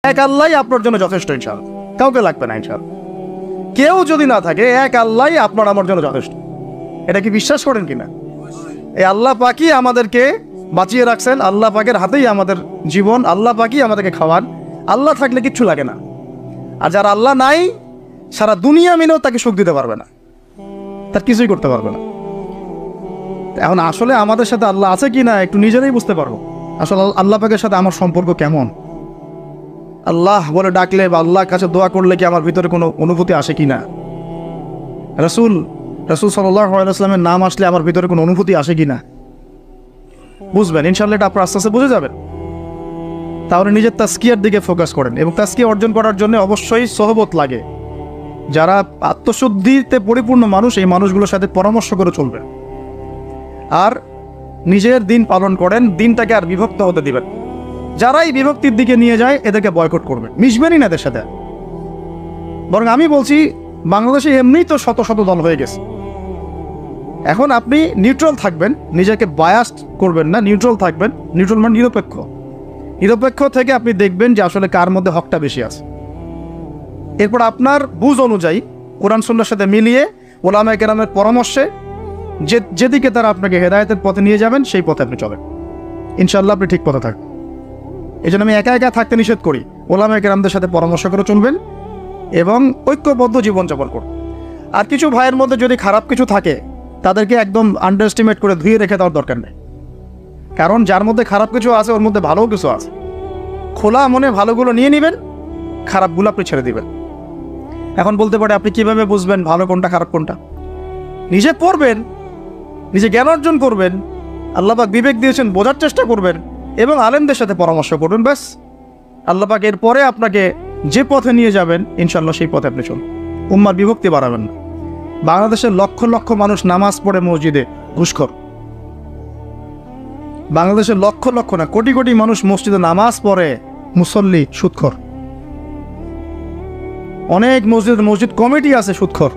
এক আল্লাহই আপনার জন্য যথেষ্ট, ইনশাআল্লাহ কাউকে লাগবে না ইনশাআল্লাহ। কেউ যদি না থাকে, এক আল্লাহই আপনার আমার জন্য যথেষ্ট। এটা কি বিশ্বাস করেন কিনা? এই আল্লাহ পাকই আমাদেরকে বাঁচিয়ে রাখছেন, আল্লাহ পাকের হাতেই আমাদের জীবন, আল্লাহ পাকই আমাদেরকে খাওয়ান। আল্লাহ থাকলে কিচ্ছু লাগে না। আর যার আল্লাহ নাই, সারা দুনিয়া মিলেও তাকে সুখ দিতে পারবে না, তার কিছুই করতে পারবে না। এখন আসলে আমাদের সাথে আল্লাহ আছে কি না একটু নিজেরাই বুঝতে পারবো। আসলে আল্লাহ পাকের সাথে আমার সম্পর্ক কেমন। আল্লাহ বলে ডাকলে বা আল্লাহর কাছে দোয়া করলে কি আমার ভিতরে কোনো অনুভূতি আসে কি না? রাসূল সাল্লাল্লাহু আলাইহি ওয়াসাল্লামের নাম আসলে আমার ভিতরে কোনো অনুভূতি আসে কি না বুঝবেন ইনশাআল্লাহ। এটা আপনার আস্তে আস্তে বুঝে যাবেন। তাহলে নিজের তাজকিয়ার দিকে ফোকাস করেন, এবং তাজকিয়া অর্জন করার জন্য অবশ্যই সোহবত লাগে। যারা আত্মশুদ্ধিতে পরিপূর্ণ মানুষ, এই মানুষগুলোর সাথে পরামর্শ করে চলবে। আর নিজের দিন পালন করেন, দিনটাকে আর বিভক্ত হতে দিবেন। যারাই বিভক্তির দিকে নিয়ে যায় এদেরকে বয়কট করবেন, মিশবেনই না এদের সাথে। বরং আমি বলছি, বাংলাদেশে এমনিই তো শত শত দল হয়ে গেছে। এখন আপনি নিউট্রাল থাকবেন, নিজেকে বায়াসড করবেন না, নিউট্রাল থাকবেন। নিউট্রাল মানে নিরপেক্ষ। নিরপেক্ষ থেকে আপনি দেখবেন যে আসলে কার মধ্যে হকটা বেশি আছে। এরপর আপনার বুঝ অনুযায়ী কোরআন সুন্নাহর সাথে মিলিয়ে ওলামায়ে কেরামের পরামর্শে যেদিকে তারা আপনাকে হেদায়েতের পথে নিয়ে যাবেন সেই পথে আপনি চলেন, ইনশাআল্লাহ আপনি ঠিক পথে থাকবেন। এই জন্য আমি একা একা থাকতে নিষেধ করি। ওলামায়ে কেরামদের সাথে পরামর্শ করে চলবেন এবং ঐক্যবদ্ধ জীবনযাপন করুন। আর কিছু ভাইয়ের মধ্যে যদি খারাপ কিছু থাকে, তাদেরকে একদম আন্ডার এস্টিমেট করে ধুয়ে রেখে দেওয়ার দরকার নেই। কারণ যার মধ্যে খারাপ কিছু আছে, ওর মধ্যে ভালোও কিছু আছে। খোলা মনে ভালোগুলো নিয়ে নেবেন, খারাপগুলো আপনি ছেড়ে দিবেন। এখন বলতে পারে, আপনি কিভাবে বুঝবেন ভালো কোনটা খারাপ কোনটা? নিজে পড়বেন, নিজে জ্ঞান অর্জন করবেন, আল্লাহ পাক বিবেক দিয়েছেন, বোঝার চেষ্টা করবেন এবং আলেমদের সাথে পরামর্শ করবেন। ব্যাস, আল্লাহ পাক এরপরে আপনাকে যে পথে নিয়ে যাবেন ইনশাআল্লাহ সেই পথে আপনি চলুন। উম্মার বিভক্তি বাড়াবেন না। বাংলাদেশের লক্ষ লক্ষ মানুষ নামাজ পড়ে মসজিদে ঘুষখোর। বাংলাদেশের লক্ষ লক্ষ না, কোটি কোটি মানুষ মসজিদে নামাজ পড়ে মুসল্লি সুদখোর। অনেক মসজিদ কমিটি আছে সুদখোর।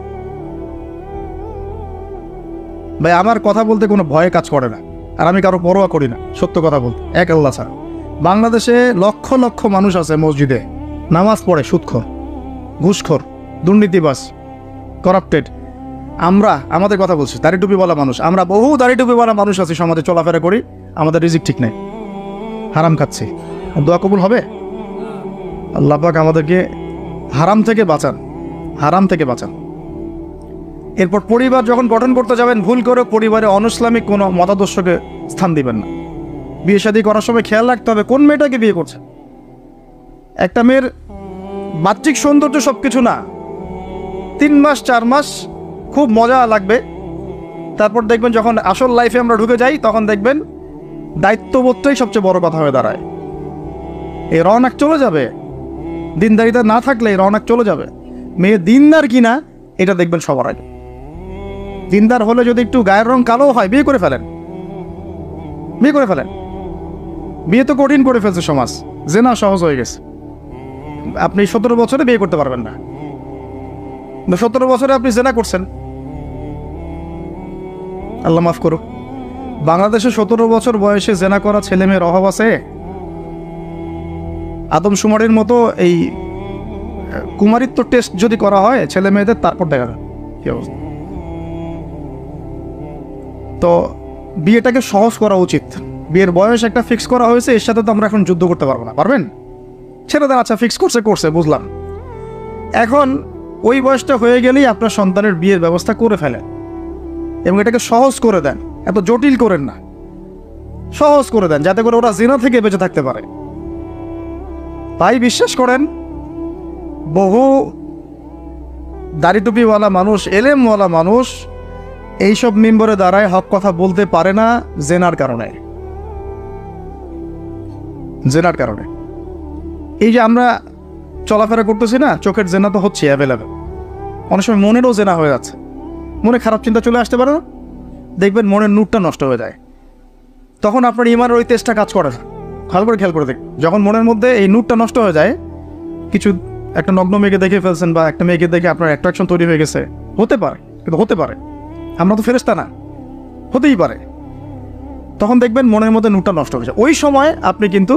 ভাই, আমার কথা বলতে কোনো ভয়ে কাজ করে না, আর আমি কারো পরোয়া করি না, সত্য কথা বলতে, এক আল্লাহ ছাড়া। বাংলাদেশে লক্ষ লক্ষ মানুষ আছে মসজিদে নামাজ পড়ে সুদখোর, ঘুষখোর, দুর্নীতিবাজ, করাপ্টেড। আমাদের কথা বলছি, দাড়ি টুপিওয়ালা মানুষ, আমরা বহু দাড়ি টুপিওয়ালা মানুষ আছি, সমাজে চলাফেরা করি, আমাদের রিজিক ঠিক নেই, হারাম খাচ্ছি। দোয়া কবুল হবে? আল্লাহ পাক আমাদেরকে হারাম থেকে বাঁচান, হারাম থেকে বাঁচান। এরপর পরিবার যখন গঠন করতে যাবেন, ভুল করে পরিবারে অনইসলামিক কোনো মতাদর্শকে স্থান দিবেন না। বিয়ে শাদী করার সময় খেয়াল রাখতে হবে কোন মেয়েটাকে বিয়ে করছে। একটা মেয়ের বাহ্যিক সৌন্দর্য সব কিছু না। 3 মাস 4 মাস খুব মজা লাগবে, তারপর দেখবেন যখন আসল লাইফে আমরা ঢুকে যাই, তখন দেখবেন দায়িত্ববোধটাই সবচেয়ে বড় কথা হয়ে দাঁড়ায়। এই রওনাক চলে যাবে, দিনদারিতা না থাকলে এই রওনাক চলে যাবে। মেয়ে দিনদার কিনা এটা দেখবেন সবার আগে। দিনদার হলে যদি একটু গায়ের রং কালো হয়, বিয়ে করে ফেলেন, বিয়ে করে ফেলেন। বিয়ে তো কঠিন করে ফেলছে সমাজ, জেনা সহজ হয়ে গেছে। আপনি 17 বছরে বিয়ে করতে পারবেন না, 17 বছরে আপনি জেনা করছেন, আল্লাহ মাফ করুক। বাংলাদেশে 17 বছর বয়সে জেনা করা ছেলে মেয়ের অভাব আছে? আদমশুমারির মতো এই কুমারিত্ব টেস্ট যদি করা হয় ছেলে মেয়েদের, তারপর দেখা যায় কি অবস্থা। তো বিয়েটাকে সহজ করা উচিত। বিয়ের বয়স একটা ফিক্স করা হয়েছে, এর সাথে তো আমরা এখন যুদ্ধ করতে পারবো না। পারবেন? ছেলেদের আচ্ছা ফিক্স করছে বুঝলাম। এখন ওই বয়সটা হয়ে গেলেই আপনার সন্তানের বিয়ের ব্যবস্থা করে ফেলেন এবং এটাকে সহজ করে দেন, এত জটিল করেন না, সহজ করে দেন, যাতে করে ওরা জিনা থেকে বেঁচে থাকতে পারে। তাই বিশ্বাস করেন, বহু দাড়ি টুপিওয়ালা মানুষ, এলেমওয়ালা মানুষ এইসব মিম্বরে দাঁড়ায় হক কথা বলতে পারে না জেনার কারণে। জেনার কারণে এই যে আমরা চলাফেরা করতেছি না, চোখের জেনা তো হচ্ছে অ্যাভেলেবেল। অনেক সময় মনেরও জেনা হয়ে যাচ্ছে, মনে খারাপ চিন্তা চলে আসতে পারে না, দেখবেন মনের নূরটা নষ্ট হয়ে যায়। তখন আপনার ইমানের ওই তেজটা কাজ করে না। খেয়াল করে দেখ, যখন মনের মধ্যে এই নূরটা নষ্ট হয়ে যায়, কিছু একটা নগ্ন মেয়েকে দেখে ফেলছেন বা একটা মেয়েকে দেখে আপনার অ্যাট্রাকশন তৈরি হয়ে গেছে, হতে পারে, কিন্তু হতে পারে, আমরা তো ফেরেশতা না, হতেই পারে। তখন দেখবেন মনের মধ্যে নূরটা নষ্ট হয়ে যায়। ওই সময় আপনি কিন্তু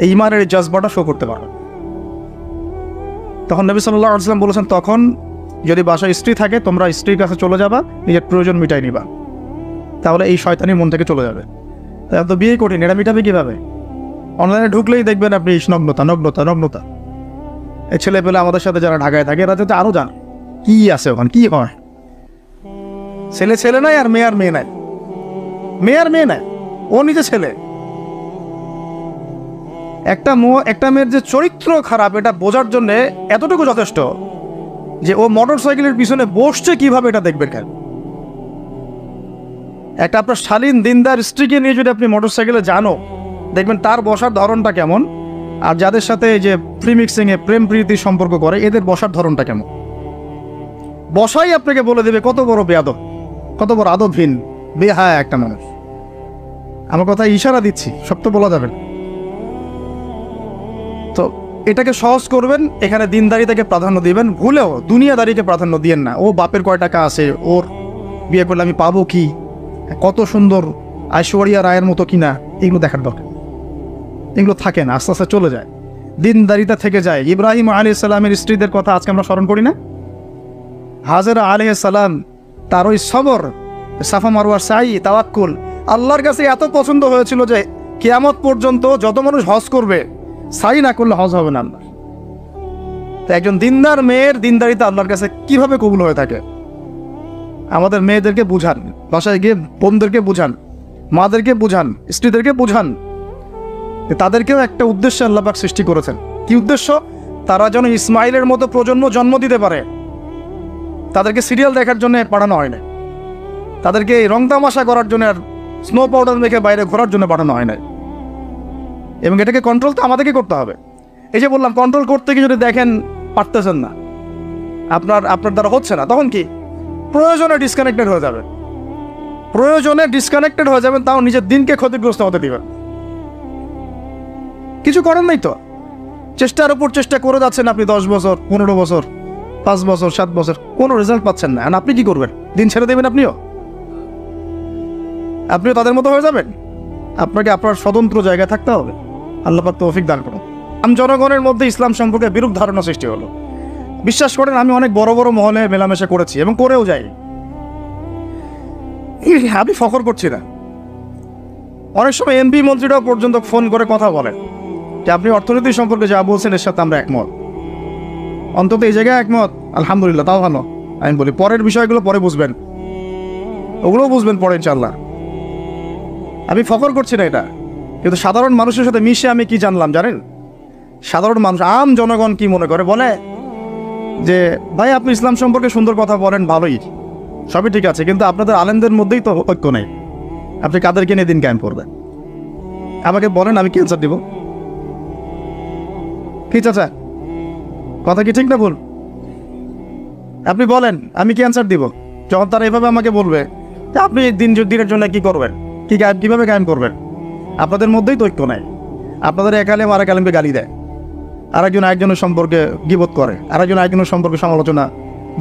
এই ইমানের জজবাটা শো করতে পারবেন। তখন নবী সাল্লাল্লাহু আলাইহি ওয়াসাল্লাম বলেছেন, তখন যদি বাসায় স্ত্রী থাকে তোমরা স্ত্রীর কাছে চলে যাবা, নিজের প্রয়োজন মিটাই নিবা, তাহলে এই শয়তানি মন থেকে চলে যাবে। তাই তো বিয়ে কঠিন, এটা মিটাবে কীভাবে? অনলাইনে ঢুকলেই দেখবেন আপনি নগ্নতা নগ্নতা নগ্নতা। এই ছেলে পেলে আমাদের সাথে যারা ঢাকায় থাকে এরা তো আরও জানে কী আছে ওখানে, কী হয়। ছেলে ছেলে নাই আর মেয়ে মেয়ে নাই, মেয়ে আর মেয়ে নাই, ও নিজে ছেলে। একটা মেয়ের যে চরিত্র খারাপ এটা বোঝার জন্যে এতটুকু যথেষ্ট যে ও মোটর সাইকেলের পিছনে বসছে কিভাবে এটা দেখবেন। কেন একটা আপনার শালীন দিনদার স্ত্রীকে নিয়ে যদি আপনি মোটর সাইকেলে জানো, দেখবেন তার বসার ধরনটা কেমন, আর যাদের সাথে যে প্রিমিক্সিংয়ে প্রেম প্রীতির সম্পর্ক করে এদের বসার ধরনটা কেমন। বসাই আপনাকে বলে দেবে কত বড় বেয়াদব, কত বড় আদবহীন বেহায়া একটা মানুষ। আমার কথা ইশারা দিচ্ছি, সব তো বলা যাবে না। তো এটাকে সহজ করবেন, এখানে দিনদারিতাকে প্রাধান্য দিবেন, ভুলেও দুনিয়াদারিকে প্রাধান্য দিয়েন না। ও বাপের কয় টাকা আছে, ওর বিয়ে করলে আমি পাবো কি, কত সুন্দর ঐশ্বরিয়া রায়ের মতো কিনা, এগুলো দেখার দরকার। এগুলো থাকে না, আস্তে আস্তে চলে যায়, দিনদারিতা থেকে যায়। ইব্রাহিম আলাইহিস সালামের স্ত্রীদের কথা আজকে আমরা স্মরণ করি না? হাজেরা আলাইহিস সালাম, তার ওই সবর, সাফা মারওয়ার সাই, তাওয়াক্কুল আল্লাহর কাছে এত পছন্দ হয়েছিল যে কিয়ামত পর্যন্ত যত মানুষ হজ করবে, সাই না করলে হজ হবে না আল্লাহ। তো একজন দিনদার মেয়ের দিনদারিতা আল্লাহর কাছে কিভাবে কবুল হয়ে থাকে? আমাদের মেয়েদেরকে বুঝান, বাসায় গিয়ে বোনদেরকে বুঝান, মাদেরকে বুঝান, স্ত্রীদেরকে বুঝান, তাদেরকেও একটা উদ্দেশ্যে আল্লাহ পাক সৃষ্টি করেছেন। কি উদ্দেশ্য? তারা যেন ইসমাইলের মতো প্রজন্ম জন্ম দিতে পারে। তাদেরকে সিরিয়াল দেখার জন্য পাঠানো হয় না, তাদেরকে রং তামাশা করার জন্য আর স্নো পাউডার মেখে বাইরে ঘোরার জন্য পাঠানো হয় না। এবং এটাকে কন্ট্রোল তো আমাদেরকে করতে হবে। এই যে বললাম, কন্ট্রোল করতে গিয়ে যদি দেখেন পারতেছেন না, আপনার দ্বারা হচ্ছে না, তখন কি প্রয়োজনে ডিসকানেক্টেড হয়ে যাবে। প্রয়োজনে ডিসকানেক্টেড হয়ে যাবেন, তাও নিজের দিনকে ক্ষতিগ্রস্ত হতে দিবেন। কিছু করেন নাই তো, চেষ্টার উপর চেষ্টা করে যাচ্ছেন আপনি 10 বছর, 15 বছর, 5 বছর, 7 বছর, কোনো রেজাল্ট পাচ্ছেন না। আর আপনি কি করবেন? দিন ছেড়ে দেবেন? আপনিও তাদের মতো হয়ে যাবেন? আপনাকে আপনার স্বতন্ত্র জায়গায় থাকতে হবে। আল্লাহ পাক তৌফিক দান করুন। জনগণের মধ্যে ইসলাম সম্পর্কে বিরূপ ধারণা সৃষ্টি হলো। বিশ্বাস করেন, আমি অনেক বড় বড় মহলে মেলামেশা করেছি এবং করেও যাই। আমি ফখর করছি না। অনেক সময় এমপি মন্ত্রীরাও পর্যন্ত ফোন করে কথা বলেন যে আপনি অর্থনীতি সম্পর্কে যা বলছেন এর সাথে আমরা একমত, অন্তত এই জায়গায় একমত, আলহামদুলিল্লাহ, তাও ভালো। আমি বলি পরের বিষয়গুলো পরে বুঝবেন, ওগুলোও বুঝবেন পরে ইনশাল্লাহ। আমি ফখর করছি না এটা, কিন্তু সাধারণ মানুষের সাথে মিশে আমি কি জানলাম জানেন? সাধারণ মানুষ, আম জনগণ কি মনে করে, বলে যে ভাই আপনি ইসলাম সম্পর্কে সুন্দর কথা বলেন, ভালোই, সবই ঠিক আছে, কিন্তু আপনাদের আলেমদের মধ্যেই তো ঐক্য নেই, আপনি কাদেরকে নিয়ে দিন কায়েম করবেন? আমাকে বলেন, আমি কি অ্যান্সার দিব? কি চাচা, কথা কি ঠিক না ভুল? আপনি বলেন, আমি কি অ্যান্সার দিব যখন তারা এভাবে আমাকে বলবে যে আপনি দিনের জন্য কি করবেন, কীভাবে কায়েম করবেন? আপনাদের মধ্যেই তো ঐক্য নাই। আপনাদের এক আলেম আরেক আলেমকে গালি দেয়, আরেকজন আরেকজনের সম্পর্কে গীবত করে, আরেকজন আরেকজনের সম্পর্কে সমালোচনা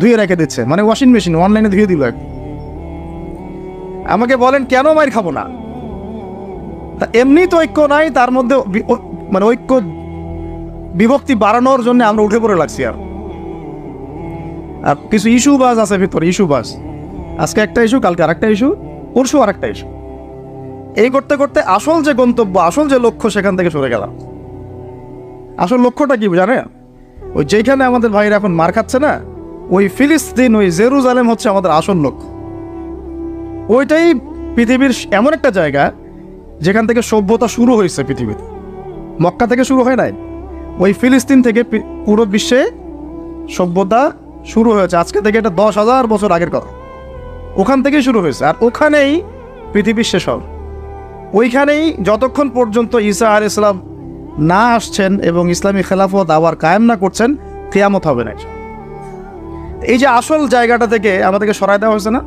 ধুয়ে রেখে দিচ্ছে, মানে ওয়াশিং মেশিন অনলাইনে ধুয়ে দিল। আমাকে বলেন কেন মাইর খাবো না? তা এমনি তো ঐক্য নাই, তার মধ্যে মানে ঐক্য বিভক্তি বাড়ানোর জন্য আমরা উঠে পড়ে লাগছি। আর কিছু ইস্যু বাস আছে ভিতরে, ইস্যু বাস, আজকে একটা ইস্যু, কালকে আরেকটা ইস্যু, পরশু আরেকটা ইস্যু। এই করতে করতে আসল যে গন্তব্য, আসল যে লক্ষ্য, সেখান থেকে সরে গেলাম। আসল লক্ষ্যটা কি জানেন? ওই যেখানে আমাদের ভাইরা এখন মার খাচ্ছে না, ওই ফিলিস্তিন, ওই জেরুজালেম হচ্ছে আমাদের আসল লক্ষ্য। ওইটাই পৃথিবীর এমন একটা জায়গা যেখান থেকে সভ্যতা শুরু হয়েছে পৃথিবীতে। মক্কা থেকে শুরু হয় নাই, ওই ফিলিস্তিন থেকে পুরো বিশ্বে সভ্যতা শুরু হয়েছে। আজকে থেকে এটা 10,000 বছর আগের কথা, ওখান থেকেই শুরু হয়েছে। আর ওখানেই পৃথিবীর শেষ হবে। ওইখানেই যতক্ষণ পর্যন্ত ঈসা আলাইহিস সালাম না আসছেন এবং ইসলামী খেলাফত আবার কায়েম না করছেন, কিয়ামত হবে না। এই যে আসল জায়গাটা থেকে আমাদেরকে সরায় দেওয়া হয়েছে না?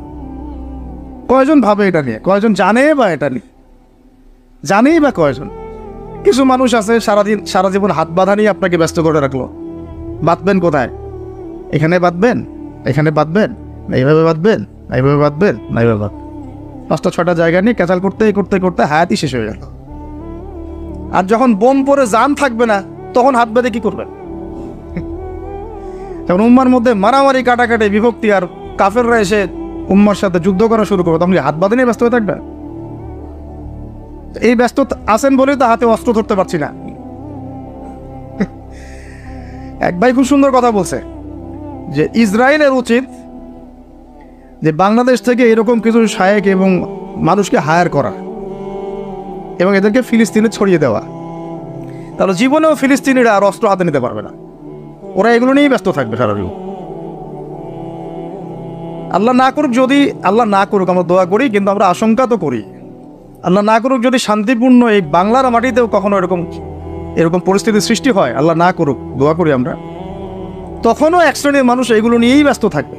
কয়জন ভাবে এটা নিয়ে? কয়জন জানে বা এটা নিয়ে? জানেই বা কয়জন? কিছু মানুষ আছে সারা জীবন হাত বাঁধা নিয়ে আপনাকে ব্যস্ত করে রাখলো। বাঁধবেন কোথায়? এখানে বাঁধবেন, এখানে বাঁধবেন, এইভাবে বাঁধবেন, এইভাবে বাঁধবেন, না এইভাবে বাঁধবেন, 5টা-6টা জায়গা নিয়ে ক্যাচাল করতে করতে করতে হায়াতই শেষ হয়ে গেল। আর যখন বোম পরে জান থাকবে না, তখন হাত বেঁধে কি করবেন? যখন উম্মার মধ্যে মারামারি কাটাকাটি বিভক্তি আর কাফেররা এসে উম্মার সাথে যুদ্ধ করা শুরু করবে, তখন কি হাত বাঁধে নিয়ে ব্যস্ত হয়ে থাকবে? এই ব্যস্ত আছেন বলেই তো হাতে অস্ত্র ধরতে পারছি না। এক ভাই খুব সুন্দর কথা বলছে যে ইসরায়েলের উচিত যে বাংলাদেশ থেকে এরকম কিছু শায়েক এবং মানুষকে হায়ার করা এবং এদেরকে ফিলিস্তিনে ছড়িয়ে দেওয়া, তাহলে জীবনেও ফিলিস্তিনিরা আর অস্ত্র হাতে নিতে পারবে না, ওরা এগুলো নিয়েই ব্যস্ত থাকবে সারা জীবন। আল্লাহ না করুক, যদি আল্লাহ না করুক, আমরা দোয়া করি কিন্তু আমরা আশঙ্কা তো করি, আল্লাহ না করুক যদি শান্তিপূর্ণ এই বাংলার মাটিতেও কখনো এরকম পরিস্থিতির সৃষ্টি হয়, আল্লাহ না করুক, দোয়া করি আমরা, তখনও এক শ্রেণীর মানুষ এগুলো নিয়েই ব্যস্ত থাকবে।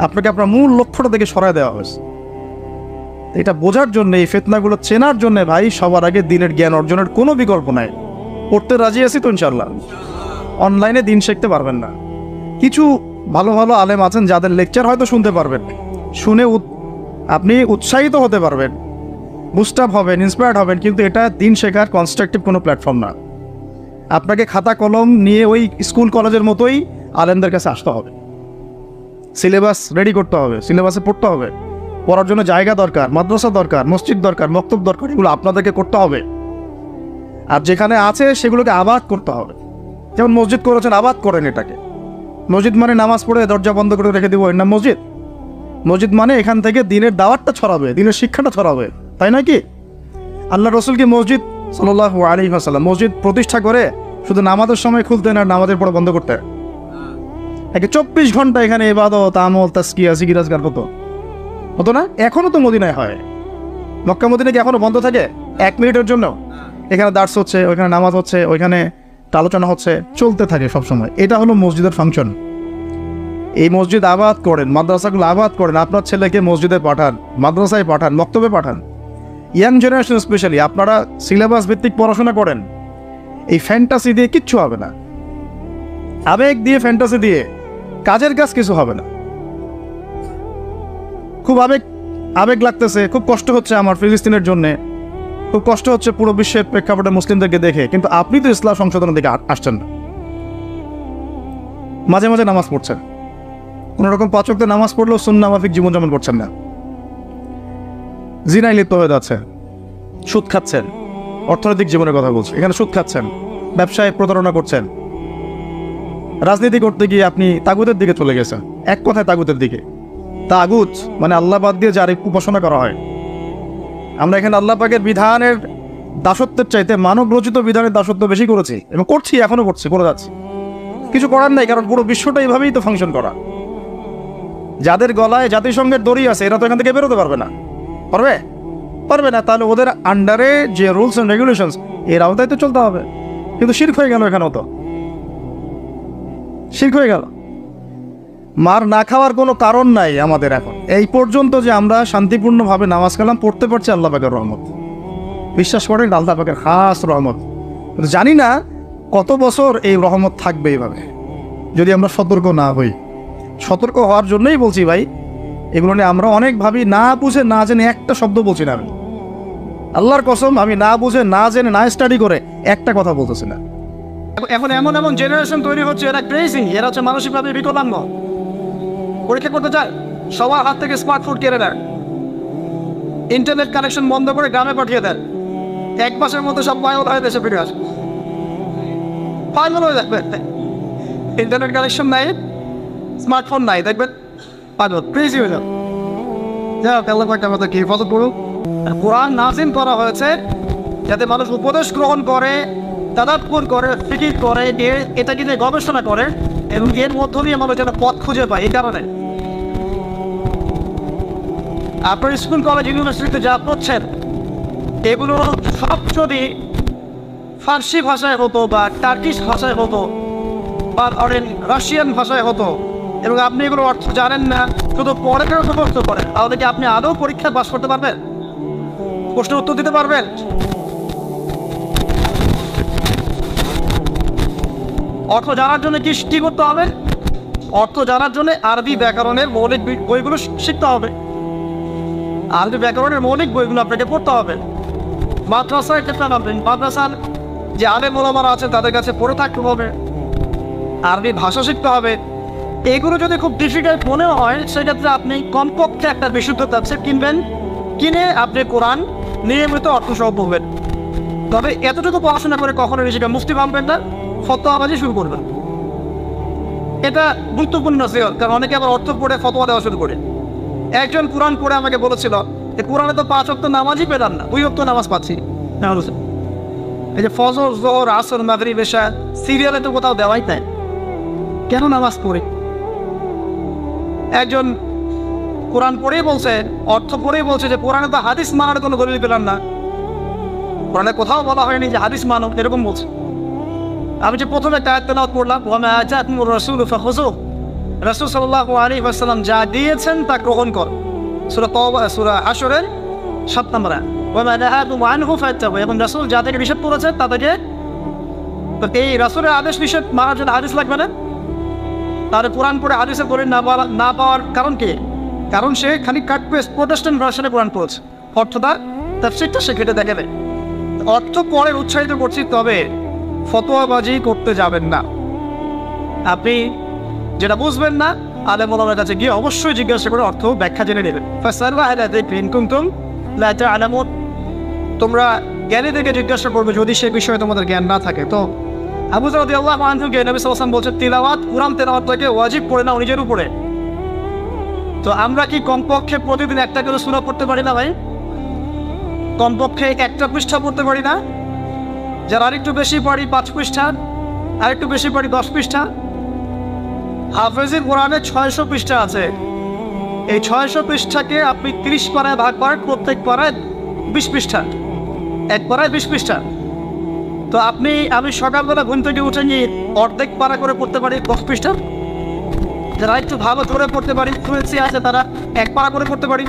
আপনাকে আপনার মূল লক্ষ্যটা থেকে সরায় দেওয়া হয়েছে। এটা বোঝার জন্য, এই ফিতনাগুলো চেনার জন্য ভাই সবার আগে দিনের জ্ঞান অর্জনের কোনো বিকল্প নাই। পড়তে রাজি আছি তো ইনশাল্লাহ। অনলাইনে দিন শিখতে পারবেন না, কিছু ভালো ভালো আলেম আছেন যাদের লেকচার হয়তো শুনতে পারবেন, শুনে আপনি উৎসাহিত হতে পারবেন, বুস্ট আপ হবেন, ইন্সপায়ার্ড হবেন, কিন্তু এটা দিন শেখার কনস্ট্রাকটিভ কোনো প্ল্যাটফর্ম না। আপনাকে খাতা কলম নিয়ে ওই স্কুল কলেজের মতোই আলেমদের কাছে আসতে হবে, সিলেবাস রেডি করতে হবে, সিলেবাসে পড়তে হবে, পড়ার জন্য জায়গা দরকার, মাদ্রাসা দরকার, মসজিদ দরকার, মক্তব দরকার, এগুলো আপনাদেরকে করতে হবে। আর যেখানে আছে সেগুলোকে আবাদ করতে হবে। যেমন মসজিদ করেছেন, আবাদ করেন এটাকে। মসজিদ মানে নামাজ পড়ে দরজা বন্ধ করে রেখে দিব এর নাম মসজিদ? মসজিদ মানে এখান থেকে দিনের দাওয়াতটা ছড়াবে, দিনের শিক্ষাটা ছড়াবে, তাই নয় কি? আল্লাহ রসুল কি মসজিদ সাল্লাল্লাহু আলাইহি ওয়াসাল্লাম মসজিদ প্রতিষ্ঠা করে শুধু নামাজের সময় খুলতেন আর নামাজের পরে বন্ধ করতেন? একে 24 ঘন্টা এখানে ইবাদত, আমল, তাসকিয়া, জিকির, আজকার হতো না? এখনো তো মদিনায় হয়। মক্কা মদিনা কি এখনো বন্ধ থাকে 1 মিনিটের জন্য? এখানে দার্স হচ্ছে, ওইখানে নামাজ হচ্ছে, ওইখানে আলোচনা হচ্ছে, চলতে থাকে সবসময়। এটা হলো মসজিদের ফাংশন। এই মসজিদ আবাদ করেন, মাদ্রাসাগুলো আবাদ করেন, আপনার ছেলেকে মসজিদে পাঠান, মাদ্রাসায় পাঠান, মক্তবে পাঠান। ইয়াং জেনারেশন স্পেশালি আপনারা সিলেবাস ভিত্তিক পড়াশোনা করেন। এই ফ্যান্টাসি দিয়ে কিচ্ছু হবে না, আবেগ দিয়ে, ফ্যান্টাসি দিয়ে কাজের কাজ কিছু হবে না। খুব আবেগ লাগতেছে, খুব কষ্ট হচ্ছে আমার ফিলিস্তিনের জন্যে, খুব কষ্ট হচ্ছে পুরো বিশ্বের প্রেক্ষাপটে মুসলিমদেরকে দেখে, কিন্তু আপনি তো ইসলাম সংশোধনের দিকে আসছেন না। মাঝে মাঝে নামাজ পড়ছেন, কোনোরকম 5 ওয়াক্ত নামাজ পড়লেও সুন্নাহ মাফিক জীবনযাপন করছেন না, জিনায় লিপ্ত হয়ে যাচ্ছেন, সুদ খাচ্ছেন, অর্থনৈতিক জীবনের কথা বলছি, এখানে সুদ খাচ্ছেন, ব্যবসায় প্রতারণা করছেন, রাজনীতি করতে গিয়ে আপনি তাগুতের দিকে চলে গেছেন। এক কথায় তাগুতের দিকে। তাগুত মানে আল্লাহ বাদ দিয়ে যার উপাসনা করা হয়। আমরা এখানে আল্লাহ পাকের বিধানের দাসত্বের চাইতে মানব রচিত বিধানের দাসত্ব বেশি করেছি এবং করছি, এখনো করছি, করে যাচ্ছি। কিছু করার নাই, কারণ পুরো বিশ্বটা এইভাবেই তো ফাংশন করা। যাদের গলায় জাতিসংঘের দড়ি আছে এরা তো এখান থেকে বেরোতে পারবে না। পারবে না, তাহলে ওদের আন্ডারে যে রুলস অ্যান্ড রেগুলেশনস এর আওতায় তো চলতে হবে। কিন্তু শিরক হয়ে গেল, এখানেও তো শিরক হয়ে গেল। মার না খাওয়ার কোনো কারণ নাই আমাদের এখন। এই পর্যন্ত যে আমরা শান্তিপূর্ণভাবে নামাজ কালাম পড়তে পারছি আল্লাহ পাকের রহমত। বিশ্বাস করেন, আল্লাহ পাকের খাস রহমত। জানি না কত বছর এই রহমত থাকবে এইভাবে যদি আমরা সতর্ক না হই। সতর্ক হওয়ার জন্যই বলছি ভাই, এগুলো নিয়ে আমরা অনেক ভাবি, না বুঝে না জেনে একটা শব্দ বলছি না আমি। আল্লাহর কসম, আমি না বুঝে না জেনে না স্টাডি করে একটা কথা বলতেছি না। এখন এমন জেনারেশন তৈরি হচ্ছে, এরা ক্রেজি, এরা হচ্ছে মানসিকভাবে বিকলাঙ্গ। পরীক্ষা করতে চায়, সবার হাত থেকে স্মার্টফোন কেড়ে নেয়, ইন্টারনেট কানেকশন বন্ধ করে গ্রামে পাঠিয়ে দেন। 1 মাসের মধ্যে সব পাগল হয়ে দেশে ফিরে আসে, পাগল হয়ে যাবে। ইন্টারনেট কানেকশন নাই, স্মার্টফোন নাই, দেখবেন পাগল, ক্রেজি হয়ে যাবে। একটা কথা কি ফলো করুন, কোরআন নাযিল করা হয়েছে যাতে মানুষ উপদেশ গ্রহণ করে, তাদাব্বুর করে, ফিকির করে, এটা নিয়ে গবেষণা করে এবং এর মধ্য দিয়ে মানুষ যেন পথ খুঁজে পায়। এই কারণে আপনার স্কুল, কলেজ, ইউনিভার্সিটিতে যা পড়ছেন এগুলো সব যদি ফার্সি ভাষায় হতো বা টার্কিশ ভাষায় হতো বা রাশিয়ান ভাষায় হতো এবং আপনি এগুলো অর্থ জানেন না, শুধু পড়ে মুখস্থ করেন, তাহলে কি আপনি আদৌ পরীক্ষায় পাস করতে পারবেন? প্রশ্নের উত্তর দিতে পারবেন? অর্থ জানার জন্য কি করতে হবে? অর্থ জানার জন্য আরবি ব্যাকরণের মৌলিক বইগুলো শিখতে হবে। আরবি ব্যাকরণের মৌলিক বইগুলো আপনাকে পড়তে হবে। মাদ্রাসায় ক্ষেত্রে নামবেন, মাদ্রাসার যে আলেম ওলামারা আছেন তাদের কাছে পড়ে থাকতে হবে। আরবি ভাষা শিখতে হবে, এগুলো যদি খুব ডিফিকাল্ট মনে হয় সেক্ষেত্রে আপনি কমপক্ষে একটা বিশুদ্ধ তাফসীর কিনবেন, কিনে আপনি কোরআন নিয়মিত অর্থসহ পড়বেন। তবে এতটুকু পড়াশোনা করে কখনো নিজেকে মুফতি ভাববেন না, ফতোয়াবাজি শুরু করবেন। এটা গুরুত্বপূর্ণ নসিহত, কারণ অনেকে আবার অর্থ পড়ে ফতোয়া দেওয়া শুরু করে। একজন কোরআন পড়ে আমাকে বলেছিল যে কোরআনে তো 5 ওয়াক্ত নামাজই পেলাম না, 2 ওয়াক্ত নামাজ পাচ্ছি। এই যে ফজর, যোহর, আসর, মাগরিব, এশা সিরিয়ালে তো কোথাও দেওয়াই নাই, কেন নামাজ পড়ে? একজন কোরআন পড়েই বলছে, অর্থ পড়েই বলছে যে কোরআনে তো হাদিস মানার কোনো দলিল পেলাম না, কোরআনে কোথাও বলা হয়নি যে হাদিস মানো, এরকম বলছে। আমি যে প্রথমে একটা আয়াত তেলাওয়াত পড়লাম, ওয়া মা আতাকুমুর রাসূলু ফাখুযুহু, রাসূল সাল্লাল্লাহু আলাইহি ওয়াসাল্লাম যা দিয়েছেন তা গ্রহণ কর। সূরা তাওবা, সূরা হাশরের 7 নম্বর আয়াত। ওয়া মা নাহাকুম আনহু ফাত্তাকু, এবং রাসূল যা থেকে নিষেধ করেছেন তাদেরকে, তো এই রাসূলের আদেশ নিষেধ মানার জন্য হাদিস লাগবে না? তার কোরআন পড়ে হাদিসের দলিল না পাওয়ার কারণ কি? কারণ সে খালি কাট পেস্ট প্রোটেস্ট্যান্ট ভার্সনে কোরআন পড়েছে, অর্থটা তাফসীরটা সে কেটে দেখে নেয়। অর্থ পড়ে উৎসাহিত করছি, তবে ফতোয়াবাজি করতে যাবেন না। আপনি যেটা বুঝবেন না আলেম ওলামার কাছে গিয়ে অবশ্যই জিজ্ঞাসা করে অর্থ ব্যাখ্যা জেনে নেবেন। ফাসালু আহলা যিকরি ইন কুনতুম লা তা'লামুন, তোমরা জ্ঞানীদেরকে জিজ্ঞাসা করবে যদি সে বিষয়ে তোমাদের জ্ঞান না থাকে। তো আবু যর রাদিয়াল্লাহু আনহুকে নবী সাল্লাল্লাহু আলাইহি ওয়াসাল্লাম বলছেন তিলাওয়াত, কোরআন তেলাওয়াতটাকে ওয়াজিব করে নাও নিজের উপরে। তো আমরা কি কমপক্ষে প্রতিদিন একটা করে সূরা পড়তে পারি না ভাই? কমপক্ষে একটা পৃষ্ঠা পড়তে পারি না? যারা আরেকটু বেশি পারি 5 পৃষ্ঠা, আরেকটু বেশি পারি 10 পৃষ্ঠা। হাফেজের কোরআনে 600 পৃষ্ঠা আছে, এই 600 পৃষ্ঠাকে আপনি 30 পারায় ভাগ করেন, প্রত্যেক পারায় 20 পৃষ্ঠা, এক পারায় 20 পৃষ্ঠা। তো আমি সকালবেলা ঘুম থেকে উঠে নিয়ে অর্ধেক পারা করে পড়তে পারি 10 পৃষ্ঠা। যারা একটু ভালো করে পড়তে পারি, ফ্লুয়েন্সি আছে, তারা 1 পারা করে পড়তে পারি।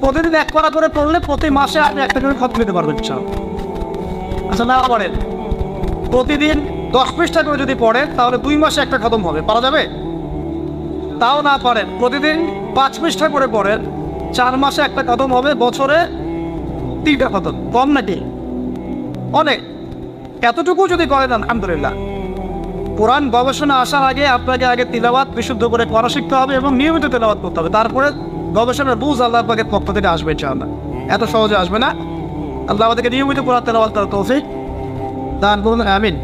প্রতিদিন 1 পারা করে পড়লে প্রতি মাসে আপনি একটা করে খতম নিতে পারবেন। আচ্ছা, না পড়েন, প্রতিদিন 10 পৃষ্ঠা করে যদি পড়েন তাহলে 2 মাসে একটা খতম হবে, পারা যাবে? তাও না পারেন, প্রতিদিন 5 পৃষ্ঠা করে পড়েন, 4 মাসে একটা খতম হবে, বছরে 3টা খতম। কম নাকি? অনেক। এতটুকু যদি করেন আলহামদুলিল্লাহ। কোরআন গবেষণা আসার আগে আপনাকে আগে তিলাওয়াত বিশুদ্ধ করে পড়া শিখতে হবে এবং নিয়মিত তিলাওয়াত করতে হবে, তারপরে গবেষণার বুঝ আল্লাহ পাকের পক্ষ থেকে আসবে ইনশাআল্লাহ। এত সহজে আসবে না। আল্লাহ আমাদেরকে নিয়মিত কোরআন তেলাওয়াত করার তৌফিক দান করুন, আমিন।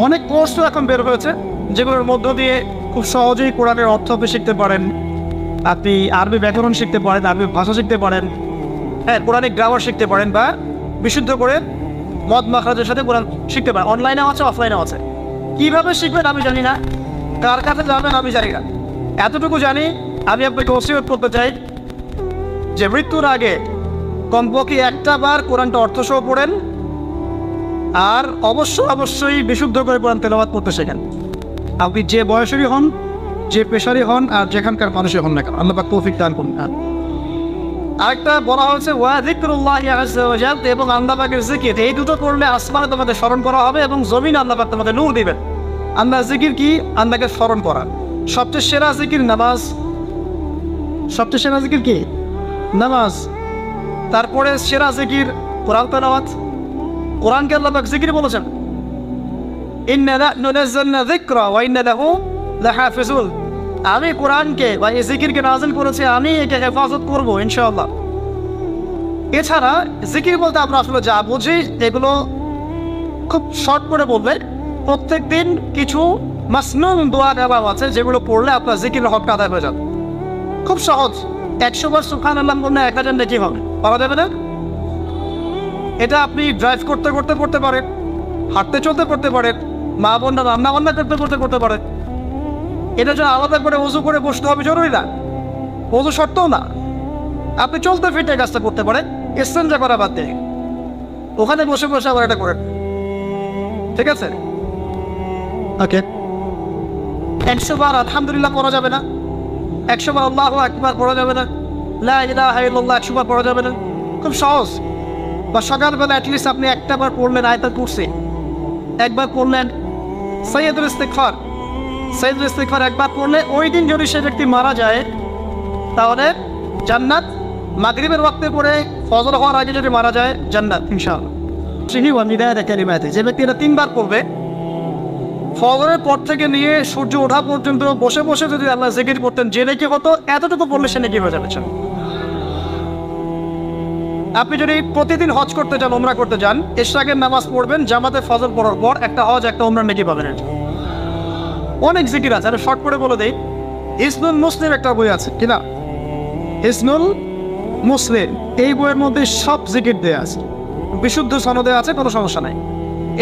অনেক কোর্স এখন বের হয়েছে যেগুলোর মধ্য দিয়ে খুব সহজেই কোরআনের অর্থ আপনি শিখতে পারেন। আপনি আরবি ব্যাকরণ শিখতে পারেন, আরবি ভাষা শিখতে পারেন, হ্যাঁ, কোরআনিক গ্রামার শিখতে পারেন, বা বিশুদ্ধ করে মদ মাখরাজের সাথে কোরআন শিখতে পারেন। অনলাইনেও আছে, অফলাইনেও আছে। কীভাবে শিখবেন আমি জানি না, কার কাছে যাবেন আমি জানি না। এতটুকু জানি, আমি আপনাকে ওসিয়ত করতে চাই যে মৃত্যুর আগে কমপক্ষে একটা বার কোরআনটা অর্থসহ পড়েন, আর অবশ্যই বিশুদ্ধ করে কোরআন তেলাওয়াত করতে শেখেন। আপনি যে বয়সেরই হন, যে পেশারই হন, আর যেখানকার মানুষই হন না কেন, আল্লাহ পাক তৌফিক দান করুন। আরেকটা বলা হয়েছে ওয়া যিকরুল্লাহি আযজা ওয়া জাল, এবং আল্লাহ পাকের জিকির, এই দুটো করলে আসমানে তোমাদের স্মরণ করা হবে এবং জমিনে আল্লাহ পাক তোমাদের নূর দিবেন। আল্লাহ জিকির কি? আল্লাহকে স্মরণ করা। সবচেয়ে সেরা জিকির নামাজ। সবচেয়ে সেরা জিকির কি? নামাজ। তারপরে সেরা জিকির কোরআন তেলাওয়াত। কোরআনকে আল্লাহ পাক জিকির বলেছেন, ইন্না নাহনু নাযালনা যিকরা ওয়া ইন্না লাহু লাহাফিজুন। আমি কোরআনকে বা এই জিকিরকে নাযিল করেছি, আমি একে হেফাজত করবো ইনশাআল্লাহ। এছাড়া জিকির বলতে আমরা আসলে যা বুঝি এগুলো খুব শর্ট করে বললে, প্রত্যেক দিন কিছু মাসনুন দোয়া কালাম আছে যেগুলো পড়লে আপনার জিকিরের হকটা আদায় হয়ে যাবে। খুব সহজ। 100 বার সুবহানাল্লাহ বললে 1000 নেকি হবে, পাওয়া যাবে না? এটা আপনি ড্রাইভ করতে করতে পড়তে পারেন, হাঁটতে চলতে পড়তে পারেন, মা বোনরা রান্না বান্না করতে করতে করতে পারেন। এটা যেন আলাদা করে ওযু করে বসতে হবে জরুরি না, ওযু শর্তও না। আপনি চলতে ফিরতে কাজটা করতে পারেন, ইস্তেঞ্জা করা বাদ দিয়ে ওখানে বসে বসে আবার এটা করেন, ঠিক আছে? ওকে। 100 বার আলহামদুলিল্লাহ পড়া যাবে না, 100 বার আল্লাহু আকবার পড়া যাবে না, লা ইলাহা ইল্লাল্লাহ 100 বার পড়া যাবে না। খুব সহজ। বা সকালবেলা অ্যাটলিস্ট আপনি একটা বার পড়লেন আয়াতুল কুরসি, একবার পড়লেন সাইয়্যিদুল ইস্তিগফার, সাইয়্যিদুল ইস্তিগফার একবার পড়লে ওই দিন যদি সে ব্যক্তি মারা যায় তাহলে জান্নাত। মাগরিবের ওয়াক্তে পড়ে ফজর হওয়ার আগে যদি মারা যায় জান্নাত ইনশাআল্লাহ। যে ব্যক্তি এটা 3 বার পড়বে, ফজরের পর থেকে নিয়ে সূর্য ওঠা পর্যন্ত বসে বসে যদি আল্লাহ জিকির করতেন, যে নেকি হতো এতটুকু পড়লে সে নেকি হয়ে যাবে। আপনি যদি প্রতিদিন হজ করতে যান, উমরা করতে যান, ইশরাকের নামাজ পড়বেন, জামাতে ফজর পড়ার পর একটা হজ একটা উমরা নেকি পাবেন। অনেক জিকির আছে, আমি শর্ট করে বলে দিই। হিসনুল মুসলিম একটা বই আছে কিনা, হিসনুল মুসলিম, এই বইয়ের মধ্যে সব জিকির দেয়া আছে, বিশুদ্ধ সনদে আছে, কোনো সমস্যা নাই।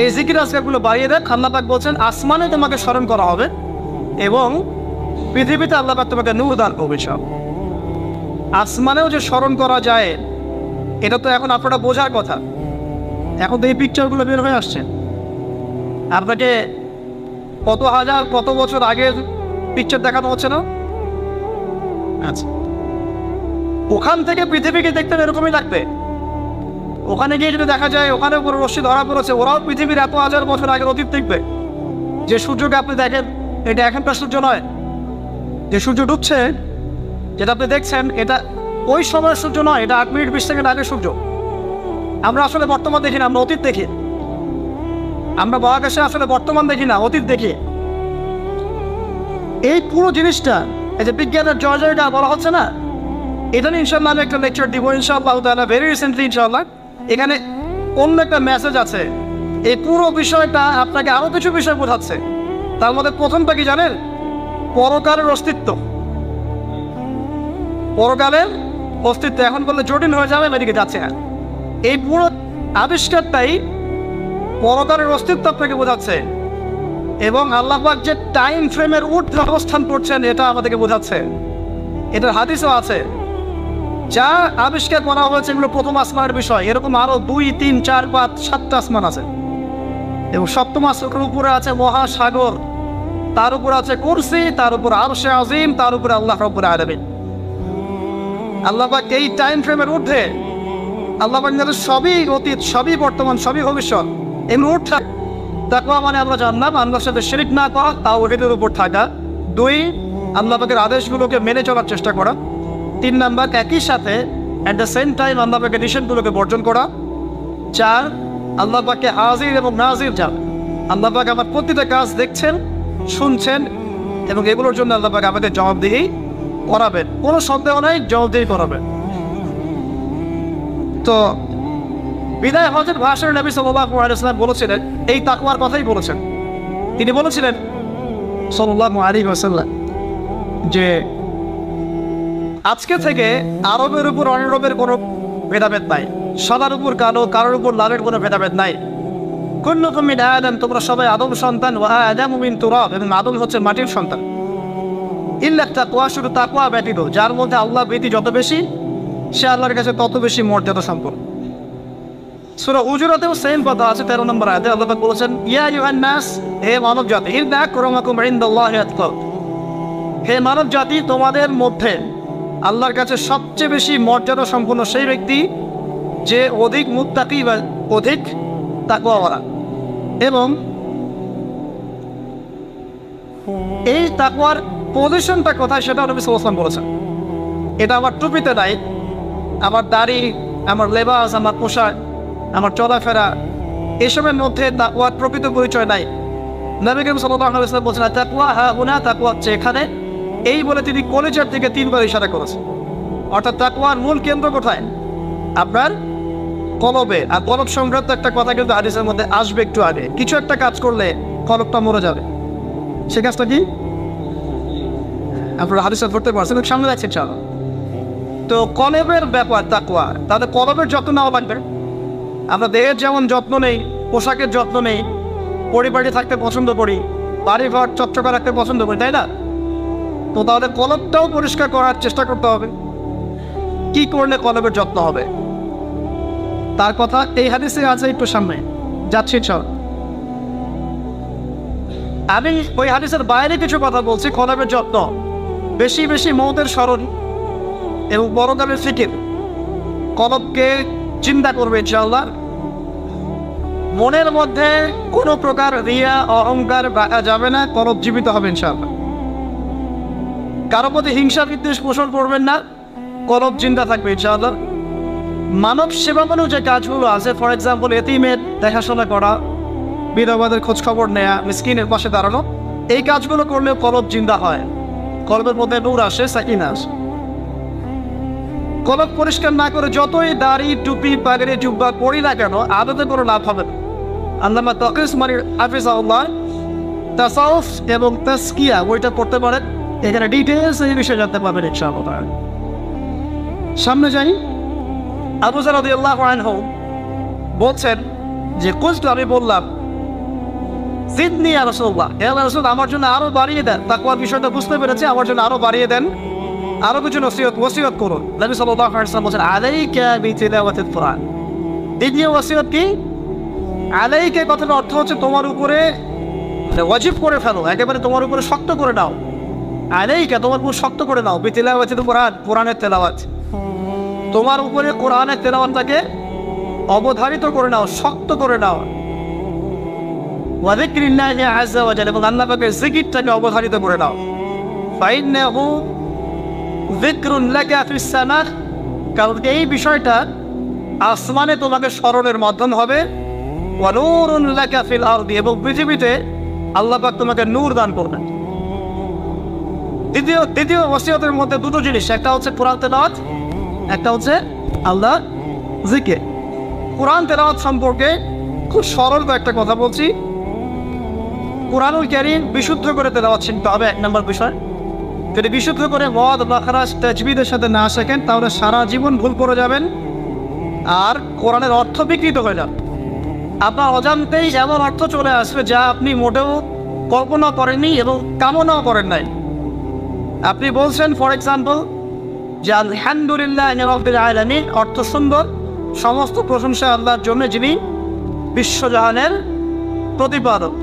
এই জিকির আজকালগুলো বাড়িয়ে দেন। আল্লাহ পাক বলছেন আসমানে তোমাকে স্মরণ করা হবে এবং পৃথিবীতে আল্লাহ পাক তোমাকে নূর দান করবে। সব আসমানেও যে স্মরণ করা যায়, এটা তো এখন আপনারা বোঝার কথা। এখন তো এই পিকচারগুলো বের হয়ে আসছে, আপনাকে কত হাজার কত বছর আগের পিকচার দেখানো হচ্ছে না? আচ্ছা, ওখান থেকে পৃথিবীকে দেখতে এরকমই লাগবে। ওখানে গিয়ে যদি দেখা যায় ওখানে কোনো রশ্মি ধরা পড়েছে, ওরাও পৃথিবীর এত হাজার বছর আগের অতীত দেখবে। যে সূর্যকে আপনি দেখেন, এটা এখনকার সূর্য নয়। যে সূর্য ডুবছে, যেটা আপনি দেখছেন, এটা ওই সময়ের সূর্য নয়, এটা 8 মিনিট 20 সেকেন্ড আগের সূর্য। আমরা আসলে বর্তমান দেখি না, আমরা অতীত দেখি। আমরা মহাকাশে আসলে বর্তমান দেখি না, অতীত দেখি। এই পুরো জিনিসটা, এই যে বিজ্ঞানের জয়টা বলা হচ্ছে না, এটা নিয়ে ইনশাল্লাহ আমি একটা লেকচার দিব ইনশাআল্লাহ তাআলা ভেরি রিসেন্টলি ইনশাআল্লাহ। এখানে অন্য একটা মেসেজ আছে। এই পুরো বিষয়টা আপনাকে আরো কিছু বিষয় বোঝাচ্ছে। তার মধ্যে প্রথমটা কি জানেন? পরকালের অস্তিত্ব। পরকালের অস্তিত্ব এখন বললে জটিল হয়ে যাবে, এদিকে যাচ্ছে না। এই পুরো আবিষ্কারটাই পরকালের অস্তিত্ব আপনাকে বোঝাচ্ছে এবং আল্লাহ পাক যে টাইম ফ্রেমের ঊর্ধ্বে অবস্থান করছেন এটা আমাদেরকে বোঝাচ্ছে। এটার হাদিসও আছে। যা আবিষ্কার করা হয়েছে এগুলো প্রথম আসমানের বিষয়। এরকম আরো 2, 3, 4, 5, 7টা আসমান আছে এবং সপ্তম আসমানের উপরে আছে মহাসাগর, তার উপর আছে কুরসি, তার উপর আরশে আজিম, তার উপরে আল্লাহ রাব্বুল আলামিন। আল্লাহ পাক এই টাইম ফ্রেমের ঊর্ধ্বে, আল্লাহ পাক সবই অতীত, সবই বর্তমান, সবই ভবিষ্যৎ। এমনি উঠা তাকওয়া মানে আমরা জানলাম আল্লাহর সাথে শিরক না করা, তাওহীদের উপর থাকা। 2, আল্লাহ পাকের আদেশগুলোকে মেনে চলার চেষ্টা করা। 3 নাম্বার, একই সাথে অ্যাট দ্য সেম টাইম আল্লাহ পাকের নিষেধগুলোকে বর্জন করা। 4, আল্লাহ পাককে হাজির এবং নাজির জান। আল্লাহ পাক আমার প্রতিটা কাজ দেখছেন, শুনছেন এবং এগুলোর জন্য আল্লাহ পাক আমাদের জবাবদিহি করাবেন। কোনো সন্দেহ নাই, জবাবদিহি করাবেন। তো বিদায় হজের ভাষণে নবী সাল্লাল্লাহু আলাইহি ওয়াসাল্লাম বলেছিলেন, এই তাকওয়ার কথাই বলেছেন। তিনি বলেছিলেন সাল্লাল্লাহু আলাইহি ওয়াসাল্লাম যে আজকে থেকে আরবের উপর অনারবের কোনো ভেদাভেদ নাই, সাদার উপর কালো, কারোর উপর লালের কোনো ভেদাভেদ নাই। কুল্লুকুম মিন আদম, তোমরা সবাই আদম সন্তান, ওয়া আদামু মিন তুরাব, এবং আদম হচ্ছে মাটির সন্তান। ইল্লা তাকওয়া, শুধু তাকওয়া ব্যতীত, যার মধ্যে আল্লাহ ভীতি যত বেশি সে আল্লাহর কাছে তত বেশি মর্যাদা সম্পন্ন। সূরা হুজুরাতেও সেম কথা আছে, 13 নম্বর আয়াতে আল্লাহ পাক বলেছেন, ইয়া আইয়ুহান নাস, হে মানব জাতি, ইন্না আকরামাকুম ইনদাল্লাহি আতকাকুম, হে মানব জাতি, তোমাদের মধ্যে আল্লাহর কাছে সবচেয়ে বেশি মর্যাদা সম্পন্ন সেই ব্যক্তি যে অধিক মুত্তাকি বা অধিক তাকওয়াওয়ালা। এবং এই তাকওয়ার পজিশনটা কোথায় সেটা নবী সাল্লাল্লাহু আলাইহি ওয়াসাল্লাম বলেছেন। এটা আমার টুপিতে নাই, আমার দাড়ি, আমার লেবাস, আমার পোশাক, আমার চলাফেরা, এসবের মধ্যে তাকওয়ার প্রকৃত পরিচয় নাই। নবী করিম সাল্লাল্লাহু আলাইহি ওয়াসাল্লাম বলেছেন, তাকওয়া হা হুনা, তাকওয়া হচ্ছে এখানে। এই বলে তিনি কলেজের দিকে 3 বার ইশারা করেছেন। অর্থাৎ তাকওয়ার মূল কেন্দ্র কোথায়? আপনার কলবে। আর কলব সংক্রান্ত একটা কথা কিন্তু হাদিসের মধ্যে আসবে একটু আগে। কিছু একটা কাজ করলে কলবটা মরে যাবে, সে কাজটা কি আপনারা হাদিসে পড়তে পারছেন, সামনে যাচ্ছেন চলো। তো কলবের ব্যাপার তাকওয়া, তাদের কলবের যত্ন নেওয়া লাগবে। আমরা দেহের যেমন যত্ন নেই, পোশাকের যত্ন নেই, পরিবারে থাকতে পছন্দ করি, বাড়ি ঘর চকচকা রাখতে পছন্দ করি, তাই না? তো তাহলে কলবটাও পরিষ্কার করার চেষ্টা করতে হবে। কি করলে কলবের যত্ন হবে তার কথা এই হাদিসে আছে, একটু সামনে যাচ্ছি চল। আমি ওই হাদিসের বাইরে কিছু কথা বলছি। কলবের যত্ন, বেশি বেশি মওতের স্মরণ এবং পরকালের ফিকির কলবকে চিন্তা করবে ইনশাআল্লাহ। মনের মধ্যে কোনো প্রকার রিয়া অহংকার রাখা যাবে না, কলব জীবিত হবে ইনশাআল্লাহ। কারো প্রতি হিংসা বিদ্বেষ পোষণ করবেন না, কলব জিন্দা থাকবে ইনশাআল্লাহ। মানব সেবামূলক যে কাজগুলো আছে, ফর এক্সাম্পল এতিমের দেখাশোনা করা, বিধবাদের খোঁজ খবর নেয়া, মিসকিনের পাশে দাঁড়ানো, এই কাজগুলো করলে কলব জিন্দা হয়, কলবের মধ্যে নূর আসে, সাকিনা আসে। কলব পরিষ্কার না করে যতই দাড়ি টুপি পাগড়ি জুব্বা পরি না কেন, আদতে কোনো লাভ হবে না। আল্লামা তাকিস মানির হাফিজাহুল্লাহ তাসাউফ এবং তাসকিয়া বইটা পড়তে পারেন, এখানে ডিটেইলস এই বিষয়ে জানতে পারবেন ইনশাআল্লাহ। সামনে যাই। আবু যার রাদিয়াল্লাহু আনহু বলছেন যে কুলতু, আমি বললাম, জিদনি ইয়া রাসূলুল্লাহ, হে আল্লাহর রাসূল আমার জন্য আরো বাড়িয়ে দেন। তাকওয়ার বিষয়টা বুঝতে পেরেছে, আমার জন্য আরো বাড়িয়ে দেন, আরো কিছু ওসিয়ত করুন। নবী সাল্লাল্লাহু আলাইহি ওয়াসাল্লাম বলেন আলাইকা বিতিলাওয়াতিল কুরআন। দ্বিতীয় ওসিয়ত কি? আলাইকা কথার অর্থ হচ্ছে তোমার উপরে ওয়াজিব করে ফেলো, একেবারে তোমার উপরে শক্ত করে নাও। আলাইকা তোমার উপর শক্ত করে নাও, বিতিলাওয়াতিল কুরআন, কোরআনের তেলাওয়াত। তোমার উপরে কোরআনের তেলাওয়াতটাকে অবধারিত করে নাও, শক্ত করে নাও। ওয়া যিকরিল্লাহি আযজা ওয়া জাল্লা, এবং আল্লাহ পাকের জিকিরটাকে অবধারিত করে নাও। ফাইন্নাহু যিকরুন লাকা ফিস সামা, কারণ এই বিষয়টা আসমানে তোমাকে স্মরণের মাধ্যম হবে। ওয়া নূরুন লাকা ফিল আরদি, এবং পৃথিবীতে আল্লাহ পাক তোমাকে নূর দান করবেন। দ্বিতীয় ওসিয়তের মধ্যে দুটো জিনিস, একটা হচ্ছে কোরআন তেলাওয়াত, একটা হচ্ছে আল্লাহ জিকির। কোরআন তেলাওয়াত সম্পর্কে খুব সরল একটা কথা বলছি। কোরআনুল কারীম বিশুদ্ধ করে তেলাওয়াত শিখতে হবে, এক নম্বর বিষয়। যদি বিশুদ্ধ করে মদ মাখরাজ তাজবিদের সাথে না শেখেন, তাহলে সারা জীবন ভুল করে যাবেন আর কোরআনের অর্থ বিকৃত হয়ে যাবে। আপনার অজান্তেই এমন অর্থ চলে আসবে যা আপনি মোটেও কল্পনা করেননি এবং কামনাও করেন নাই। আপনি বলছেন ফর এক্সাম্পল যে আলহামদুলিল্লাহ রাব্বিল আলামিন, অর্থ সুন্দর, সমস্ত প্রশংসা আল্লাহর জন্য যিনি বিশ্বজাহানের প্রতিপালক।